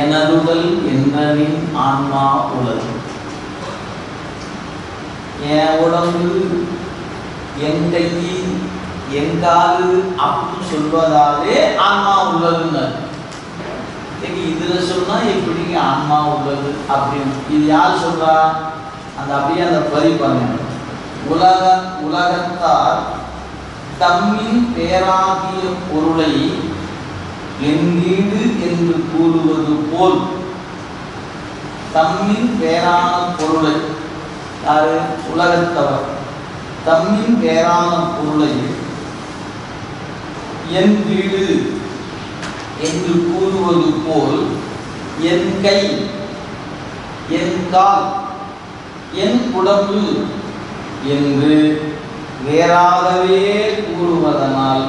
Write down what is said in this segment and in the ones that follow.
எனதுடல் என்றனின் ஆன்மா உலகு. என் உடம்பு, என் கை, என் காலு அப்படின்னு சொல்வதாலே ஆன்மா உள்ளதுன்னு. இதுல சொன்னா எப்படி ஆன்மா உள்ளது அப்படின்னு இது யார் சொல்றா? அந்த அப்படியே அந்த பதிப்பாங்க. உலகத்தார் தம்மின் பேராகிய பொருளை என் வீடு என்று கூறுவது போல் தம்மின் பேரான பொருளை, யாரு? உலகத்தவர் தம்மின் பேரான பொருளை என் வீடு என்று கூறுவது போல் என் கை, என் கால், என் உடம்பு என்று வேறாகவே கூறுவதனால்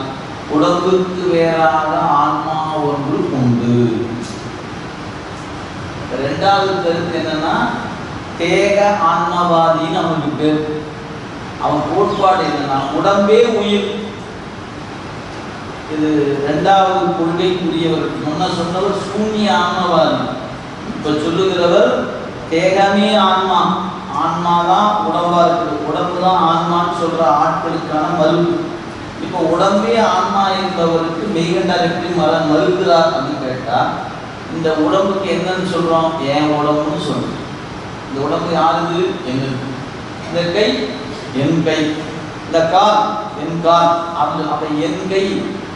உடம்புக்கு வேறாக ஆன்மா ஒன்று உண்டு. இரண்டாவது கருத்து என்னன்னா, தேக ஆன்மவாதின்னு அவனுக்கு பேர். அவன் கோட்பாடு என்னன்னா, உடம்பே உயிர். இது இரண்டாவது கொள்கைக்குரியவர். முன்ன சொன்னவர் சூன்ய ஆன்மவாதி. இப்ப சொல்லுகிறவர் தேகமே ஆன்மா, ஆன்மாதான் உடம்பா இருக்குது, உடம்பு தான் ஆன்மான்னு சொல்ற ஆட்களுக்கான மறுப்பு. இப்போ உடம்பே ஆன்மா என்பவருக்கு மெய்கண்டார் எப்படி மறுக்கிறார் அப்படின்னு கேட்டா, இந்த உடம்புக்கு என்னன்னு சொல்றோம்? என் உடம்புன்னு சொல்றோம். இந்த உடம்பு யாருது? என்னது. இந்த கை என் கை, இந்த கால் என் கால். அப்ப என் கை,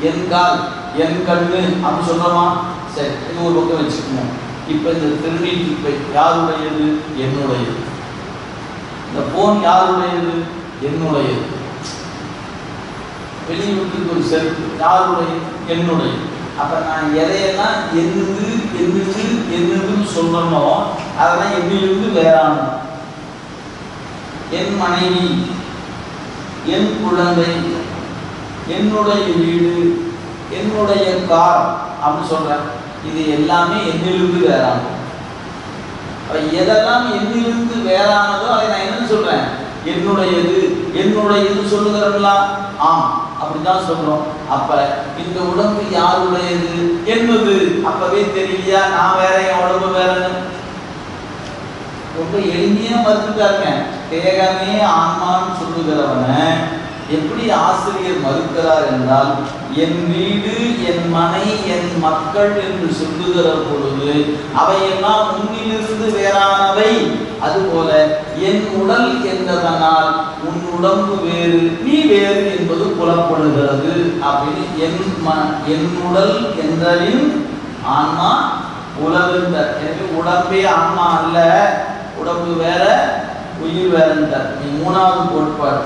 என் கால், என் கண்ணு அப்படின்னு சொல்றோமா? சரி, இது ஒரு பக்கம் வச்சுக்கணும். இப்ப இந்த திருநீற்று யாருடையது? என்னுடையது. இந்த போன் யாருடையது? என்னுடையது. வெளியூட்டுக்கு ஒரு செருப்பு யாருடையது? என்னுடையது. அப்ப நான் எதையெல்லாம் என்னதுன்னு சொல்றனோ அதெல்லாம் என்னிலிருந்து வேறானது. என் மனைவி, என் குழந்தை, என்னுடைய வீடு, என்னுடைய கார் அப்படின்னு சொல்றேன். இது எல்லாமே என்னிலிருந்து வேறானது. எதெல்லாம் என்னிலிருந்து வேறானதோ அதை நான் என்னன்னு சொல்றேன்? என்னுடையது. என்னுடையது சொல்லுகிறவங்களா? ஆம், அப்படிதான் சொல்றோம். அப்ப இந்த உடம்பு யாருடையது? என்னது. அப்பவே தெரியலையா நான் வேற, என் உடம்பு வேறன்னு? ரொம்ப எளிமையா மறுத்துட்டாருங்க. தேகமே ஆன்மான்னு சொல்லுகிறவன எப்படி ஆசிரியர் மறுக்கிறார் என்றால், என் வீடு, என் மனை, என் மக்கள் என்று சொல்லுகிற பொழுது அவையெல்லாம் உன்னிலிருந்து வேறானவை. அதுபோல என் உடல் என்றதனால் உன் உடம்பு வேறு, நீ வேறு என்பது புலப்படுகிறது. அப்படின்னு என் உடல் என்றலின் ஆன்மா உலகுன்ற. எனவே உடம்பே ஆன்மா அல்ல, உடம்பு வேற, உயிர் வேற. மூணாவது கோட்பாடு